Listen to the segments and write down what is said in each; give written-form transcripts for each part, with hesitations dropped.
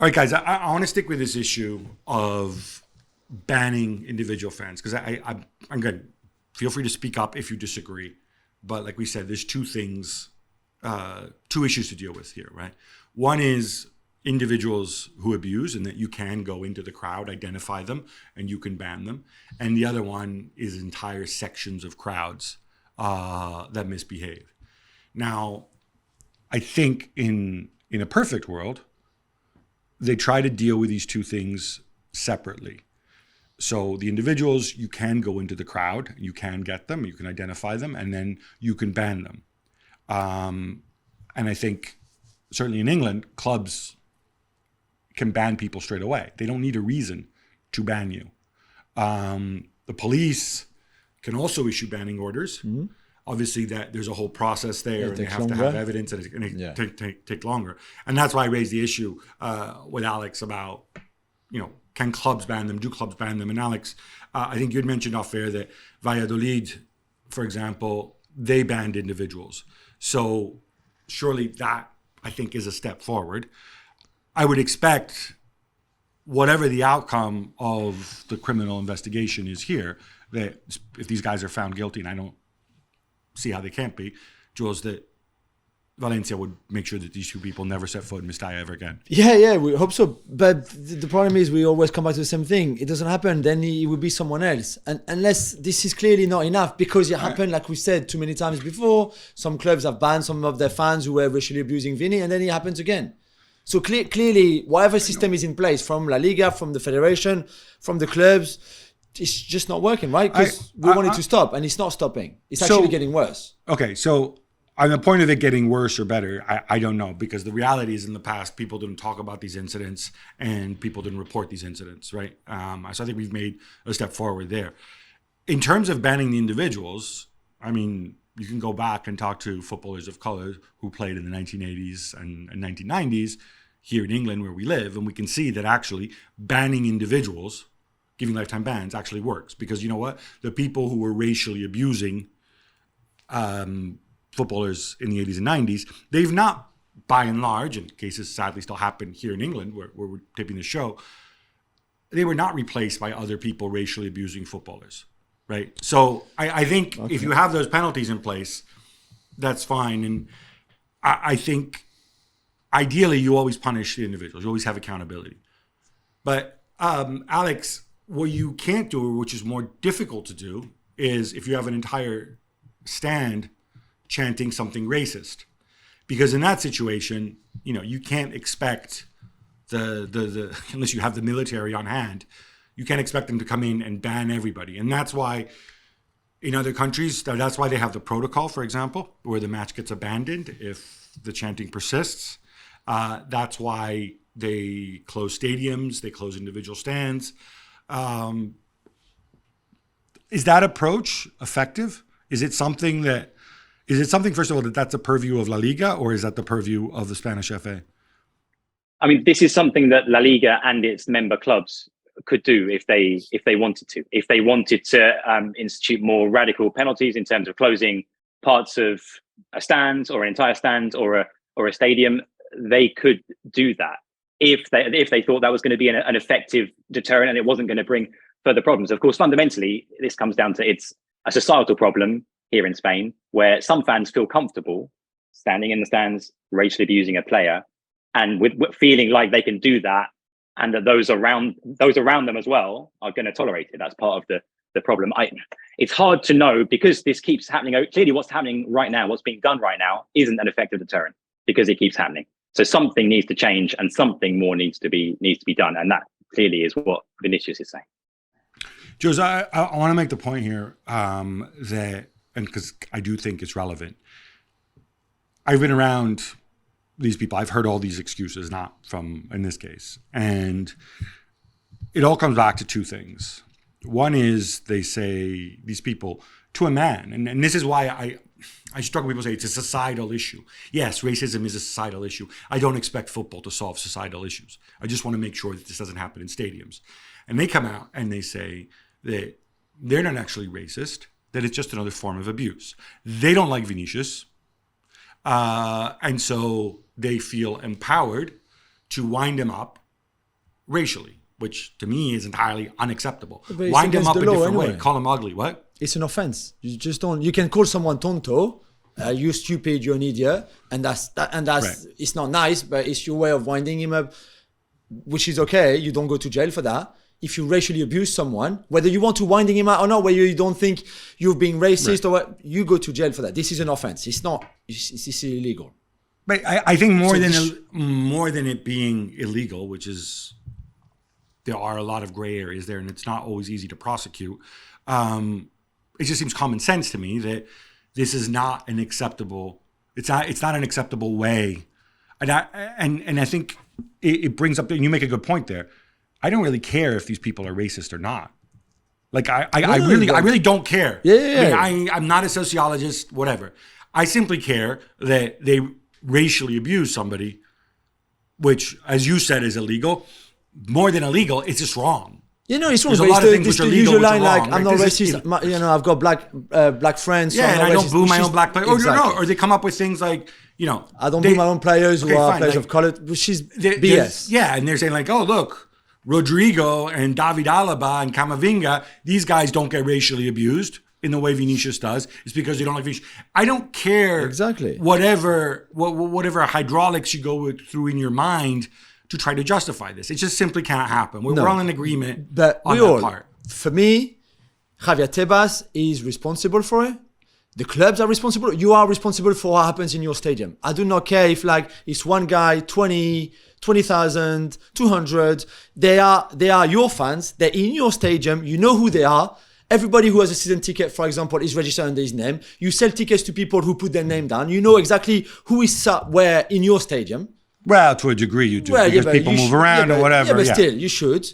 All right, guys, I want to stick with this issue of banning individual fans because I'm good. Feel free to speak up if you disagree. But like we said, there's two issues to deal with here, right? One is individuals who abuse and that you can go into the crowd, identify them, and you can ban them. And the other one is entire sections of crowds that misbehave. Now, I think in a perfect world, they try to deal with these two things separately. So the individuals, you can go into the crowd, you can get them, you can identify them, and then you can ban them. And I think certainly in England, clubs can ban people straight away. They don't need a reason to ban you. The police can also issue banning orders. Mm-hmm. Obviously, that there's a whole process there, and they have to have evidence, and it take longer. And that's why I raised the issue with Alex about, can clubs ban them? Do clubs ban them? And Alex, I think you'd mentioned off air that Valladolid, for example, they banned individuals. So surely that, I think, is a step forward. I would expect whatever the outcome of the criminal investigation is here, that if these guys are found guilty, and I don't see how they can't be, Jules, that Valencia would make sure that these two people never set foot in Mestalla ever again. Yeah, we hope so. But the problem is we always come back to the same thing. It doesn't happen, then it will be someone else. And unless this is clearly not enough, because it happened, like we said too many times before, some clubs have banned some of their fans who were racially abusing Vini, and then it happens again. So clearly, whatever system is in place, from La Liga, from the federation, from the clubs, it's just not working, right? Because we want it to stop, and it's not stopping. It's actually getting worse. Okay, so on the point of it getting worse or better, I don't know, because the reality is in the past, people didn't talk about these incidents and people didn't report these incidents, right? So I think we've made a step forward there. In terms of banning the individuals, I mean, you can go back and talk to footballers of color who played in the 1980s and 1990s here in England where we live, and we can see that actually banning individuals, giving lifetime bans, actually works. Because you know what? The people who were racially abusing footballers in the 80s and 90s, they've not, by and large, and cases sadly still happen here in England where we're taping the show, they were not replaced by other people racially abusing footballers, right? So I think if you have those penalties in place, that's fine. And I think ideally you always punish the individuals. You always have accountability. But Alex, what you can't do, which is more difficult to do, is if you have an entire stand chanting something racist, because in that situation, you can't expect the unless you have the military on hand, you can't expect them to come in and ban everybody. And that's why in other countries, that's why they have the protocol, for example, where the match gets abandoned if the chanting persists. That's why they close stadiums, they close individual stands. Is that approach effective? Is it something, first of all, that's a purview of La Liga, or is that the purview of the Spanish FA? I mean, this is something that La Liga and its member clubs could do if they wanted to. If they wanted to institute more radical penalties in terms of closing parts of a stand or an entire stand or a stadium, they could do that if they thought that was going to be an effective deterrent and it wasn't going to bring further problems. Of course, fundamentally, this comes down to it's a societal problem here in Spain where some fans feel comfortable standing in the stands, racially abusing a player, and with feeling like they can do that, and that those around them as well are going to tolerate it. That's part of the problem. It's hard to know because this keeps happening. Clearly, what's happening right now, what's being done right now, isn't an effective deterrent because it keeps happening. So something needs to change, and something more needs to be done, and that clearly is what Vinicius is saying. Jules, I want to make the point here that, and because I do think it's relevant, I've been around these people. I've heard all these excuses, not from in this case, and it all comes back to two things. One is they say, these people, to a man, and this is why I struggle when people say it's a societal issue. Yes, racism is a societal issue. I don't expect football to solve societal issues. I just want to make sure that this doesn't happen in stadiums. And they come out and they say that they're not actually racist, that it's just another form of abuse. They don't like Vinicius. And so they feel empowered to wind him up racially, which to me is entirely unacceptable. But it's Wind them against up a the law different way. anyway. Call them ugly. What? It's an offense. You just don't. You can call someone tonto, you're stupid, you're an idiot, and that's Right. It's not nice, but it's your way of winding him up, which is okay. You don't go to jail for that. If you racially abuse someone, whether you want to winding him out or not, whether you don't think you're being racist or what, you go to jail for that. This is an offense. It's not. It's illegal. But I think more So than it being illegal, which is there are a lot of gray areas there, and it's not always easy to prosecute. It just seems common sense to me that this is not an acceptable. It's not an acceptable way, and I think it brings up. And you make a good point there. I don't really care if these people are racist or not. Like I really don't care. Yeah. Like, I'm not a sociologist, whatever. I simply care that they racially abuse somebody, which, as you said, is illegal. More than illegal, it's just wrong. You know, it's wrong. There's a But lot of things it's which are the legal, usual which are line like, wrong. I'm Like, not this is- racist. I've got black friends. So Yeah, I'm and not I don't racist, boo which my is- own black players. Exactly. Or they come up with things like, I don't boo my own players who are players like, of color, which is there's- BS. Yeah, and they're saying like, oh, look, Rodrigo and David Alaba and Camavinga, these guys don't get racially abused in the way Vinicius does. It's because they don't like Vinicius. I don't care Exactly. whatever hydraulics you go through in your mind to try to justify this. It just simply can't happen. We're all in agreement But on we that all, part. for me, Javier Tebas is responsible for it. The clubs are responsible. You are responsible for what happens in your stadium. I do not care if it's one guy, 20,000, 200. They are your fans. They're in your stadium. You know who they are. Everybody who has a season ticket, for example, is registered under his name. You sell tickets to people who put their name down. You know exactly who is sat where in your stadium. Well, to a degree you do, because but people you move should- around or whatever. Yeah, but still, you should.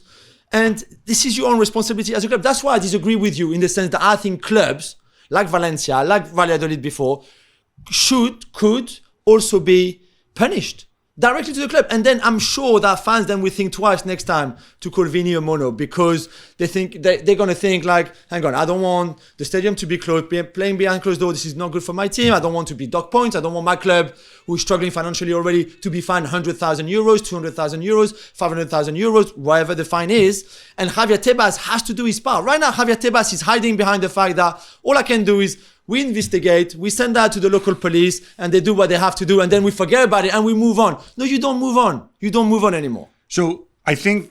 And this is your own responsibility as a club. That's why I disagree with you in the sense that I think clubs like Valencia, like Valladolid before, could also be punished directly to the club. And then I'm sure that fans then will think twice next time to call Vini a mono, because they think they're going to think like, hang on, I don't want the stadium to be closed, playing behind closed doors. This is not good for my team. I don't want to be dock points. I don't want my club, who is struggling financially already, to be fined 100,000 euros, 200,000 euros, 500,000 euros, whatever the fine is. And Javier Tebas has to do his part. Right now, Javier Tebas is hiding behind the fact that all I can do is we investigate, we send that to the local police, and they do what they have to do, and then we forget about it and we move on. No, you don't move on. You don't move on anymore. So I think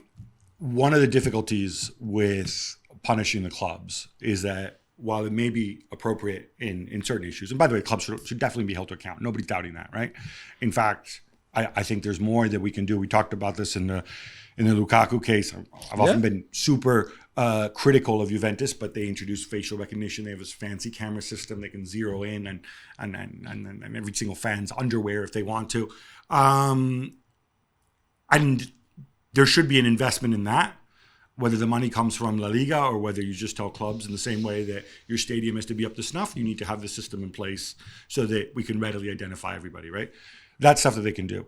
one of the difficulties with punishing the clubs is that while it may be appropriate in certain issues, and by the way, clubs should definitely be held to account. Nobody's doubting that, right? In fact, I think there's more that we can do. We talked about this in the Lukaku case. I've often been super critical of Juventus, but they introduced facial recognition. They have this fancy camera system. They can zero in and every single fan's underwear if they want to. And there should be an investment in that, whether the money comes from La Liga or whether you just tell clubs in the same way that your stadium has to be up to snuff, you need to have the system in place so that we can readily identify everybody, right? That's stuff that they can do.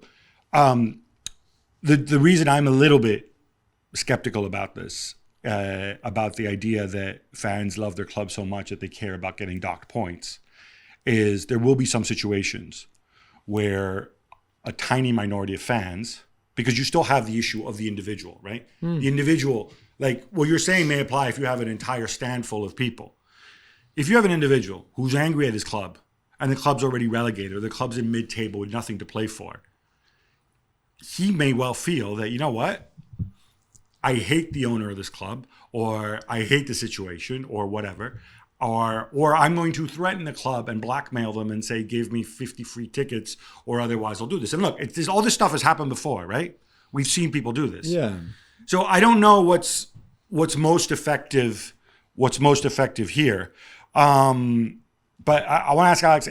The reason I'm a little bit skeptical about this, about the idea that fans love their club so much that they care about getting docked points, is there will be some situations where a tiny minority of fans, because you still have the issue of the individual, right? The individual, like what you're saying may apply if you have an entire stand full of people. If you have an individual who's angry at his club and the club's already relegated or the club's in mid-table with nothing to play for, he may well feel that, you know what? I hate the owner of this club, or I hate the situation, or whatever, or I'm going to threaten the club and blackmail them and say, give me 50 free tickets, or otherwise I'll do this. And look, all this stuff has happened before, right? We've seen people do this. Yeah. So I don't know what's most effective. What's most effective here? But I want to ask Alex: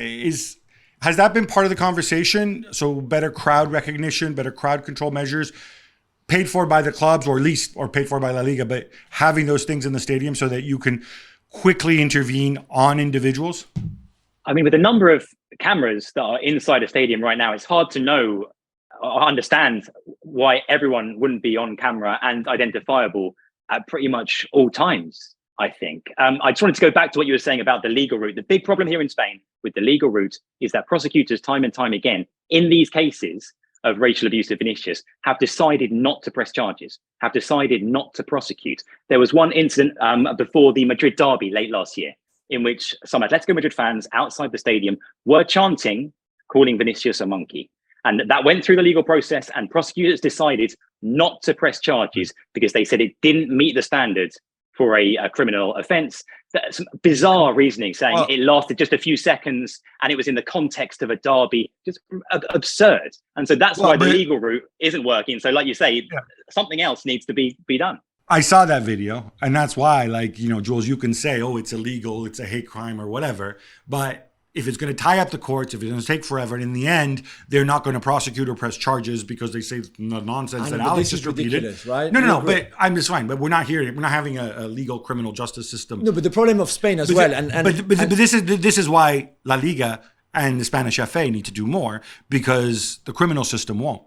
has that been part of the conversation? So better crowd recognition, better crowd control measures, paid for by the clubs, or paid for by La Liga, but having those things in the stadium so that you can quickly intervene on individuals? I mean, with the number of cameras that are inside a stadium right now, it's hard to know or understand why everyone wouldn't be on camera and identifiable at pretty much all times, I think. I just wanted to go back to what you were saying about the legal route. The big problem here in Spain with the legal route is that prosecutors, time and time again, in these cases, of racial abuse of Vinicius have decided not to press charges, have decided not to prosecute. There was one incident before the Madrid derby late last year in which some Atletico Madrid fans outside the stadium were chanting, calling Vinicius a monkey. And that went through the legal process, and prosecutors decided not to press charges because they said it didn't meet the standards for a criminal offence. Some bizarre reasoning saying it lasted just a few seconds and it was in the context of a derby. Just absurd. And so that's why the legal route isn't working. So like you say, something else needs to be done. I saw that video, and that's why, like, you know, Jules, you can say, oh, it's illegal, it's a hate crime or whatever, but if it's going to tie up the courts, if it's going to take forever, and in the end, they're not going to prosecute or press charges because they say the nonsense that Alex just repeated. Right? No, but I'm just fine. But we're not here. We're not having a legal criminal justice system. No, but the problem of Spain as well. But this is why La Liga and the Spanish FA need to do more, because the criminal system won't.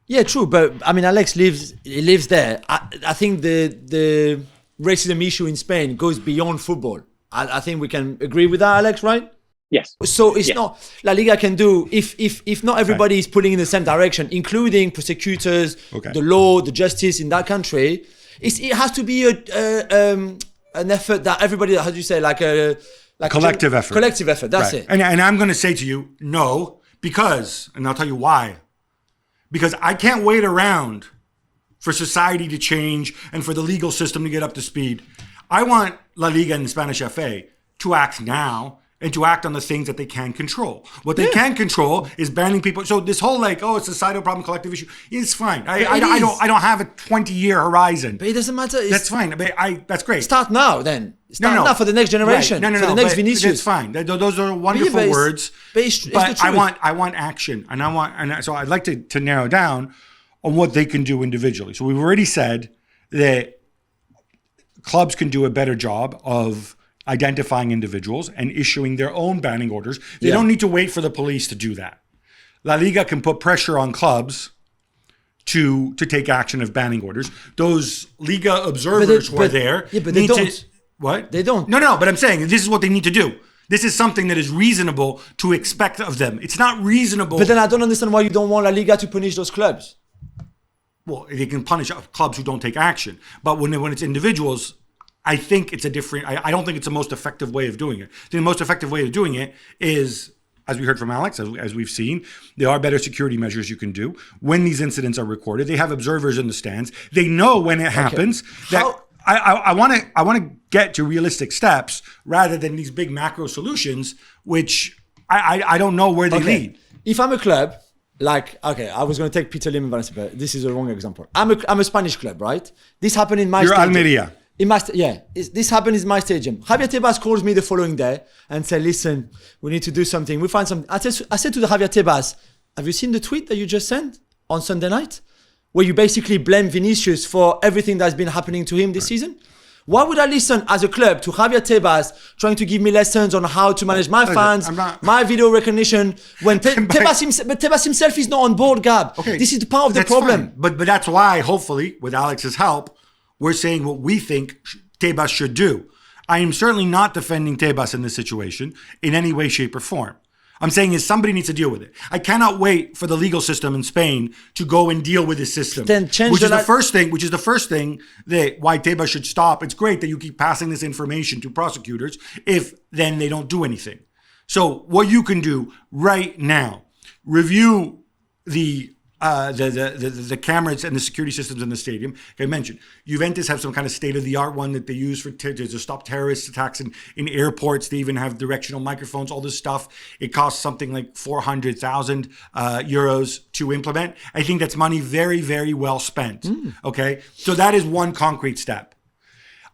Yeah, true. But I mean, Alex lives there. I think the racism issue in Spain goes beyond football. I think we can agree with that, Alex, right? Yes. So it's not La Liga can do if not everybody is pulling in the same direction, including prosecutors, the law, the justice in that country. It has to be an effort that everybody, how do you say, like a collective effort. Collective effort. That's it. And I'm going to say to you, no, because, and I'll tell you why. Because I can't wait around for society to change and for the legal system to get up to speed. I want La Liga and the Spanish FA to act now and to act on the things that they can control. What they can control is banning people. So this whole it's a societal problem, collective issue, it's fine. I don't have a 20-year horizon. But it doesn't matter. That's fine. That's great. Start now then. Start now for the next generation. Right. For the next Vinicius. That's fine. Those are wonderful words. But I want action, so I'd like to narrow down on what they can do individually. So we've already said that clubs can do a better job of identifying individuals and issuing their own banning orders. They don't need to wait for the police to do that. La Liga can put pressure on clubs to take action of banning orders. Those Liga observers who are there. Yeah, but they don't. What? They don't. No, but I'm saying this is what they need to do. This is something that is reasonable to expect of them. It's not reasonable. But then I don't understand why you don't want La Liga to punish those clubs. Well, they can punish clubs who don't take action. But when it's individuals, I think it's a different. I don't think it's the most effective way of doing it. The most effective way of doing it is, as we heard from Alex, as we've seen, there are better security measures you can do. When these incidents are recorded, they have observers in the stands. They know when it happens. I want to get to realistic steps rather than these big macro solutions, which I don't know where they lead. If I'm a club, I was going to take Peter Lim and Valencia, but this is a wrong example. I'm a Spanish club, right? This happened in my stadium. Almeria. This happened in my stadium. Javier Tebas calls me the following day and said, listen, we need to do something. We find something. I said to the Javier Tebas, have you seen the tweet that you just sent on Sunday night? Where you basically blame Vinicius for everything that's been happening to him this season? Why would I listen as a club to Javier Tebas trying to give me lessons on how to manage my fans, my video recognition, when Tebas himself is not on board, Gab? Okay, this is part of the problem. Fine. But that's why, hopefully, with Alex's help, we're saying what we think Tebas should do. I am certainly not defending Tebas in this situation in any way, shape, or form. I'm saying is somebody needs to deal with it. I cannot wait for the legal system in Spain to go and deal with this system. Then change which is the first thing that why Tebas should stop. It's great that you keep passing this information to prosecutors if then they don't do anything. So what you can do right now, review the cameras and the security systems in the stadium. Like I mentioned, Juventus have some kind of state-of-the-art one that they use to stop terrorist attacks in airports. They even have directional microphones, all this stuff. It costs something like 400,000 euros to implement. I think that's money very, very well spent. Okay? So that is one concrete step.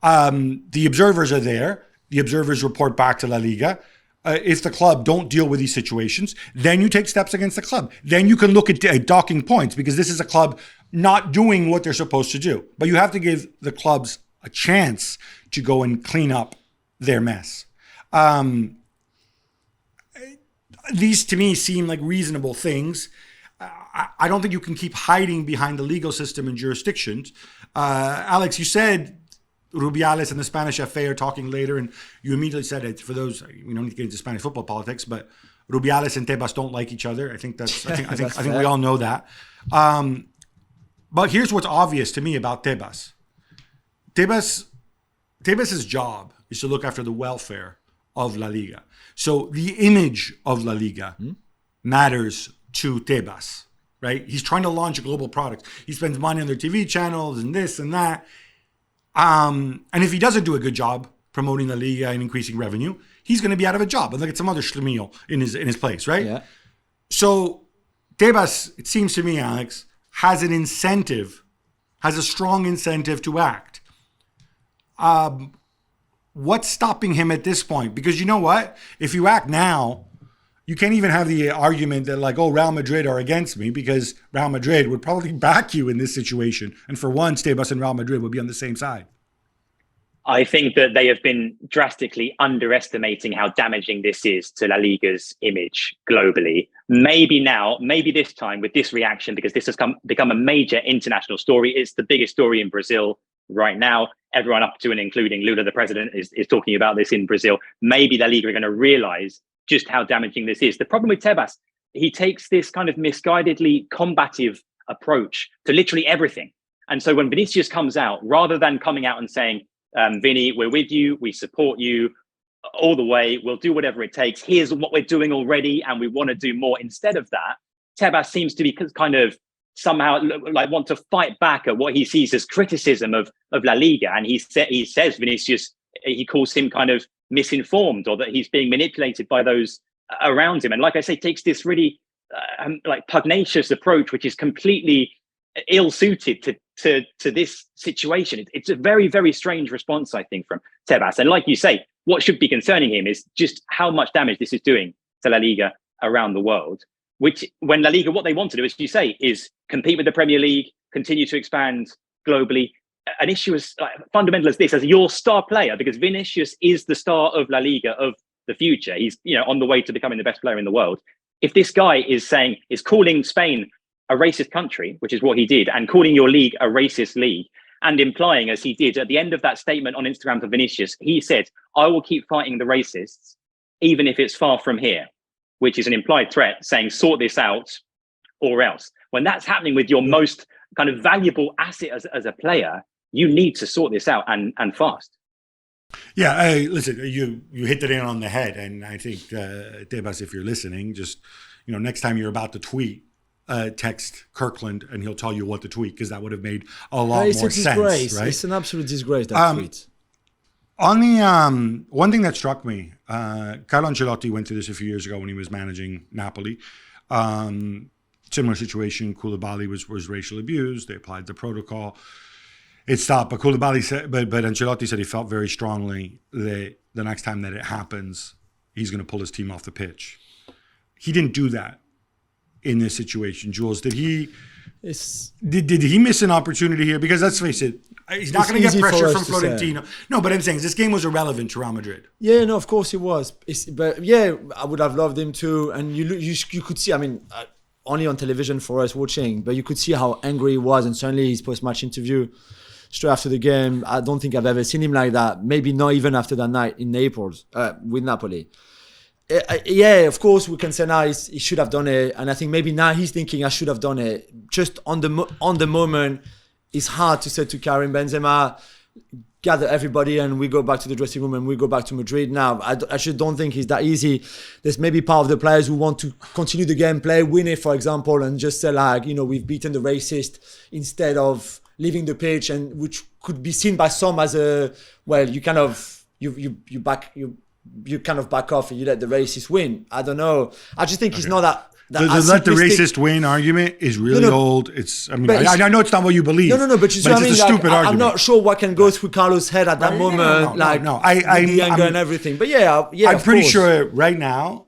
The observers are there. The observers report back to La Liga. If the club don't deal with these situations, then you take steps against the club. Then you can look at docking points because this is a club not doing what they're supposed to do. But you have to give the clubs a chance to go and clean up their mess. These to me seem like reasonable things. I don't think you can keep hiding behind the legal system and jurisdictions. Alex, you said Rubiales and the Spanish FA are talking later, and you immediately said it. For those, we don't need to get into Spanish football politics, but Rubiales and Tebas don't like each other. I think Fair. we all know that. But here's what's obvious to me about Tebas. Tebas's job is to look after the welfare of La Liga. So the image of La Liga matters to Tebas, right? He's trying to launch a global product. He spends money on their TV channels and this and that. And if he doesn't do a good job promoting La Liga and increasing revenue, he's going to be out of a job and look at some other schlemiel in his place, right? Yeah. So Tebas, it seems to me, Alex, has a strong incentive to act. What's stopping him at this point? Because you know what? If you act now, you can't even have the argument that like, oh, Real Madrid are against me, because Real Madrid would probably back you in this situation. And for once, Tebas and Real Madrid would be on the same side. I think that they have been drastically underestimating how damaging this is to La Liga's image globally. Maybe this time with this reaction, because this has become a major international story. It's the biggest story in Brazil right now. Everyone up to and including Lula, the president, is talking about this in Brazil. Maybe La Liga are going to realize just how damaging this is. The problem with Tebas, he takes this kind of misguidedly combative approach to literally everything. And so when Vinicius comes out, rather than coming out and saying, Vinny, we're with you, we support you all the way, we'll do whatever it takes, here's what we're doing already, and we want to do more. Instead of that, Tebas seems to be kind of somehow like want to fight back at what he sees as criticism of La Liga. And he says Vinicius, he calls him kind of misinformed, or that he's being manipulated by those around him. And like I say, takes this really like pugnacious approach, which is completely ill-suited to this situation. It's a very, very strange response, I think, from Tebas. And like you say, what should be concerning him is just how much damage this is doing to La Liga around the world, which when La Liga, what they want to do, as you say, is compete with the Premier League, continue to expand globally. An issue as fundamental as this, as your star player, because Vinicius is the star of La Liga of the future. He's on the way to becoming the best player in the world. If this guy is calling Spain a racist country, which is what he did, and calling your league a racist league, and implying, as he did at the end of that statement on Instagram for Vinicius, he said, I will keep fighting the racists, even if it's far from here, which is an implied threat saying, sort this out or else. When that's happening with your most kind of valuable asset as a player, you need to sort this out and fast. Yeah, listen, you hit the nail on the head. And I think, Tebas, if you're listening, just, next time you're about to tweet, text Kirkland and he'll tell you what to tweet, because that would have made a lot more sense. Right? It's an absolute disgrace, that tweet. On the one thing that struck me, Carlo Ancelotti went through this a few years ago when he was managing Napoli. Similar situation, Koulibaly was racially abused. They applied the protocol. It stopped, but Koulibaly said, but Ancelotti said he felt very strongly that the next time that it happens, he's going to pull his team off the pitch. He didn't do that in this situation. Jules, did he miss an opportunity here? Because let's face it, he's not going to get pressure from Florentino. No, but I'm saying this game was irrelevant to Real Madrid. Yeah, no, of course it was. But yeah, I would have loved him too. And you could see, only on television for us watching, but you could see how angry he was. And certainly his post-match interview straight after the game, I don't think I've ever seen him like that. Maybe not even after that night in Naples with Napoli. Yeah, of course we can say now he should have done it, and I think maybe now he's thinking I should have done it. Just on the moment, it's hard to say to Karim Benzema, gather everybody and we go back to the dressing room and we go back to Madrid. Now I just don't think it's that easy. There's maybe part of the players who want to continue the gameplay, win it, for example, and just say we've beaten the racist instead of leaving the pitch, and which could be seen by some as you kind of back off and you let the racist win. I don't know. I just think it's not that the let the racist win argument is really old. I know it's not what you believe. No, but it's just a stupid argument. I'm not sure what can go through Carlos' head at that moment. The anger and everything. But I'm pretty sure right now,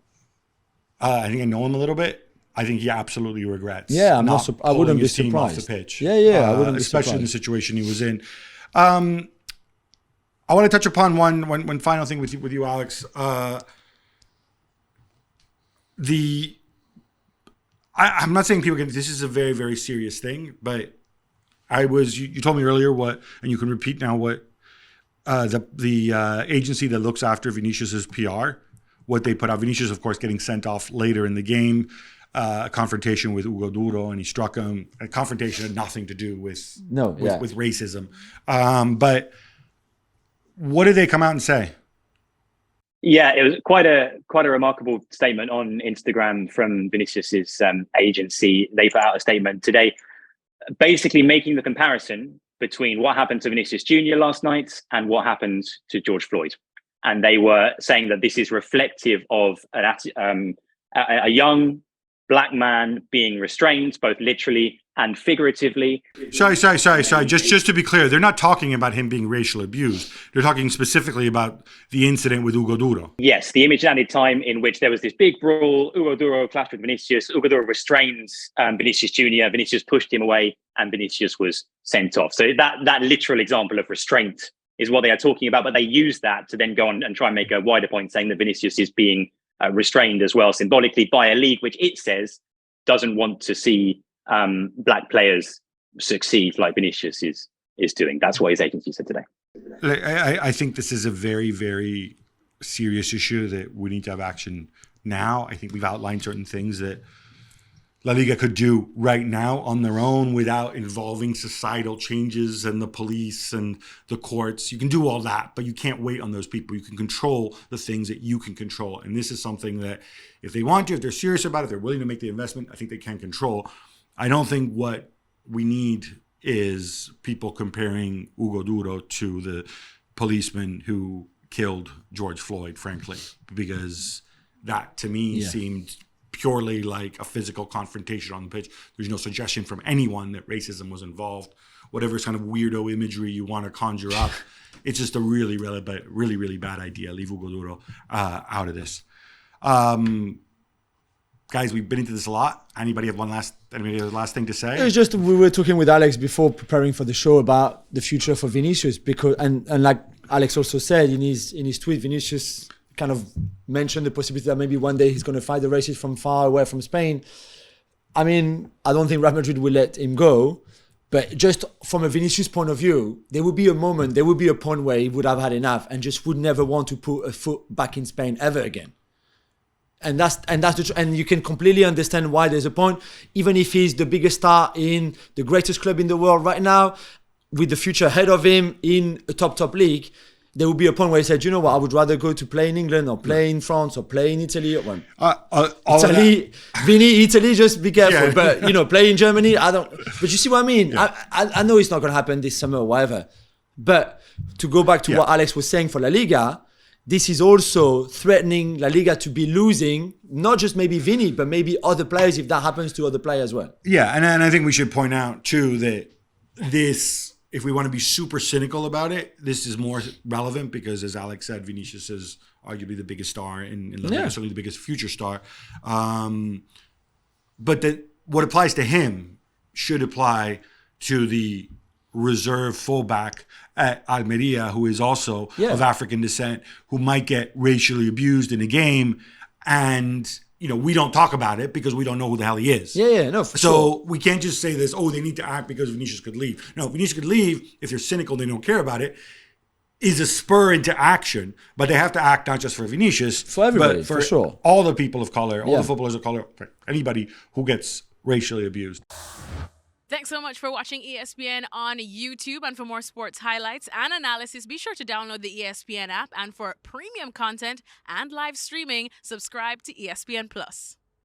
I think I know him a little bit. I think he absolutely regrets. Yeah, I wouldn't be surprised. Off the pitch. Yeah, I wouldn't be surprised. Especially in the situation he was in. I want to touch upon one final thing with you, Alex. I'm not saying this is a very, very serious thing, but you told me earlier and you can repeat now what the agency that looks after Vinicius's PR, what they put out. Vinicius, of course, getting sent off later in the game. A confrontation with Hugo Duro, and he struck him. A confrontation had nothing to do with racism. But what did they come out and say? Yeah, it was quite a remarkable statement on Instagram from Vinicius's agency. They put out a statement today, basically making the comparison between what happened to Vinicius Jr. last night and what happened to George Floyd, and they were saying that this is reflective of a young Black man being restrained, both literally and figuratively. Sorry. Just to be clear, they're not talking about him being racially abused. They're talking specifically about the incident with Hugo Duro. Yes, the image landed time in which there was this big brawl. Hugo Duro clashed with Vinicius. Hugo Duro restrains Vinicius Jr. Vinicius pushed him away, and Vinicius was sent off. So that literal example of restraint is what they are talking about. But they use that to then go on and try and make a wider point, saying that Vinicius is being restrained as well symbolically by a league which it says doesn't want to see Black players succeed like Vinicius is doing. That's what his agency said today. I think this is a very, very serious issue that we need to have action now. I think we've outlined certain things that La Liga could do right now on their own without involving societal changes and the police and the courts. You can do all that, but you can't wait on those people. You can control the things that you can control. And this is something that if they want to, if they're serious about it, if they're willing to make the investment, I think they can control. I don't think what we need is people comparing Hugo Duro to the policeman who killed George Floyd, frankly, because that to me seemed purely like a physical confrontation on the pitch. There's no suggestion from anyone that racism was involved. Whatever kind of weirdo imagery you want to conjure up, it's just a really bad idea. Leave Hugo Duro out of this. Guys, we've been into this a lot. Anybody have last thing to say? It was just we were talking with Alex before preparing for the show about the future for Vinicius, because and like Alex also said in his tweet, Vinicius kind of mentioned the possibility that maybe one day he's going to fight the racist from far away from Spain. I mean, I don't think Real Madrid will let him go, but just from a Vinicius point of view, there would be a point where he would have had enough and just would never want to put a foot back in Spain ever again. And you can completely understand why there's a point, even if he's the biggest star in the greatest club in the world right now, with the future ahead of him in a top league. There will be a point where he said, you know what, I would rather go to play in England or play in France or play in Italy. Italy, just be careful. Yeah. But, play in Germany, But you see what I mean? Yeah. I know it's not going to happen this summer or whatever. But to go back to what Alex was saying for La Liga, this is also threatening La Liga to be losing, not just maybe Vini, but maybe other players if that happens to other players as well. Yeah, and I think we should point out, too, that this... If we want to be super cynical about it, this is more relevant because, as Alex said, Vinicius is arguably the biggest star in La Liga, certainly the biggest future star. But what applies to him should apply to the reserve fullback at Almeria, who is also of African descent, who might get racially abused in a game, and we don't talk about it because we don't know who the hell he is. So we can't just say this, they need to act because Vinicius could leave. No, Vinicius could leave if they're cynical, they don't care about it, is a spur into action. But they have to act not just for Vinicius, for everybody, but for sure. All the people of color, all the footballers of color, anybody who gets racially abused. Thanks so much for watching ESPN on YouTube. And for more sports highlights and analysis, be sure to download the ESPN app. And for premium content and live streaming, subscribe to ESPN Plus.